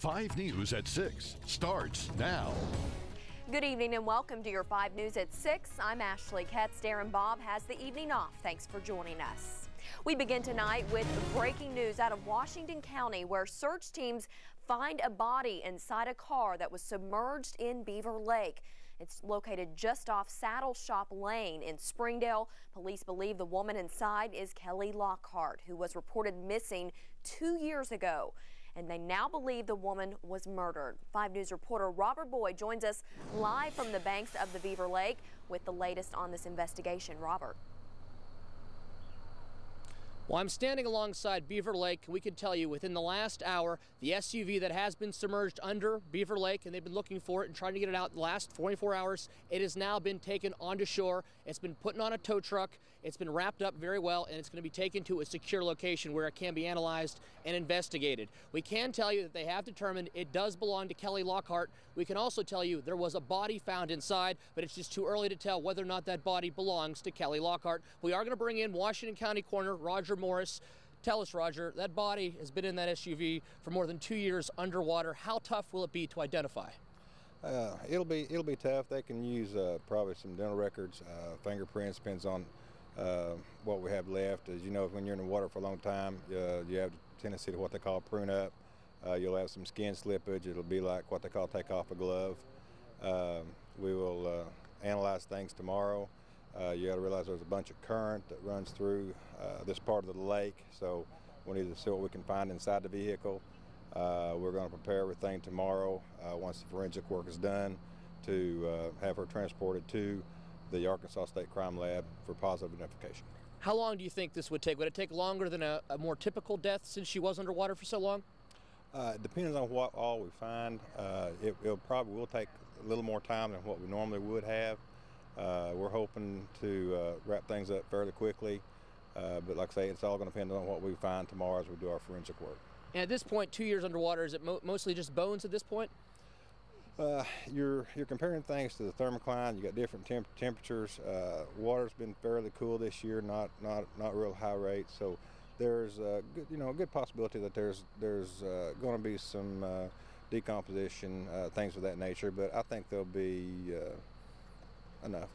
5 News at 6 starts now. Good evening and welcome to your 5 News at 6. I'm Ashley Ketz. Darren Bob has the evening off. Thanks for joining us. We begin tonight with breaking news out of Washington County, where search teams find a body inside a car that was submerged in Beaver Lake. It's located just off Saddle Shop Lane in Springdale. Police believe the woman inside is Kelly Lockhart, who was reported missing 2 years ago. And they now believe the woman was murdered. 5 News reporter Robert Boyd joins us live from the banks of the Beaver Lake with the latest on this investigation. Robert. Well, I'm standing alongside Beaver Lake. We can tell you within the last hour, the SUV that has been submerged under Beaver Lake, and they've been looking for it and trying to get it out the last 24 hours, it has now been taken onto shore. It's been put on a tow truck. It's been wrapped up very well, and it's going to be taken to a secure location where it can be analyzed and investigated. We can tell you that they have determined it does belong to Kelly Lockhart. We can also tell you there was a body found inside, but it's just too early to tell whether or not that body belongs to Kelly Lockhart. We are going to bring in Washington County Coroner Roger Morris. Tell us, Roger, that body has been in that SUV for more than 2 years underwater. How tough will it be to identify? It'll be tough. They can use probably some dental records, fingerprints, depends on what we have left. As you know, when you're in the water for a long time, you have a tendency to what they call prune up. You'll have some skin slippage. It'll be like what they call take off a glove. We will analyze things tomorrow. You got to realize there's a bunch of current that runs through this part of the lake, so we need to see what we can find inside the vehicle. We're going to prepare everything tomorrow once the forensic work is done to have her transported to the Arkansas State Crime Lab for positive identification. How long do you think this would take? Would it take longer than a more typical death since she was underwater for so long? Depending on what all we find, it probably will take a little more time than what we normally would have. We're hoping to wrap things up fairly quickly, but like I say, it's all going to depend on what we find tomorrow as we do our forensic work. And at this point, 2 years underwater, is it mostly just bones at this point? You're comparing things to the thermocline. You got different temperatures. Water's been fairly cool this year, not real high rates, so there's a good possibility that there's going to be some decomposition, things of that nature. But I think there'll be enough.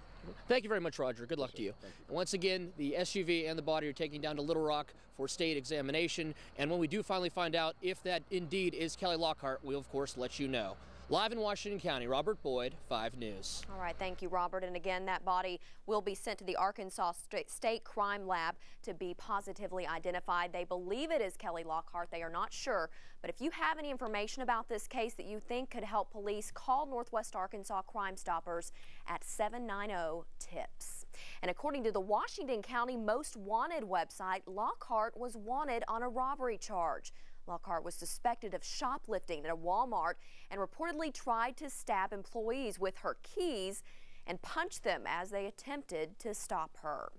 Thank you very much, Roger. Good luck to you. And once again, the SUV and the body are taken down to Little Rock for state examination. And when we do finally find out if that indeed is Kelly Lockhart, we'll of course let you know. Live in Washington County, Robert Boyd, 5 News. All right, thank you, Robert. And again, that body will be sent to the Arkansas State Crime Lab to be positively identified. They believe it is Kelly Lockhart. They are not sure. But if you have any information about this case that you think could help police, call Northwest Arkansas Crime Stoppers at 790-TIPS. And according to the Washington County Most Wanted website, Lockhart was wanted on a robbery charge. Lockhart was suspected of shoplifting at a Walmart and reportedly tried to stab employees with her keys and punch them as they attempted to stop her.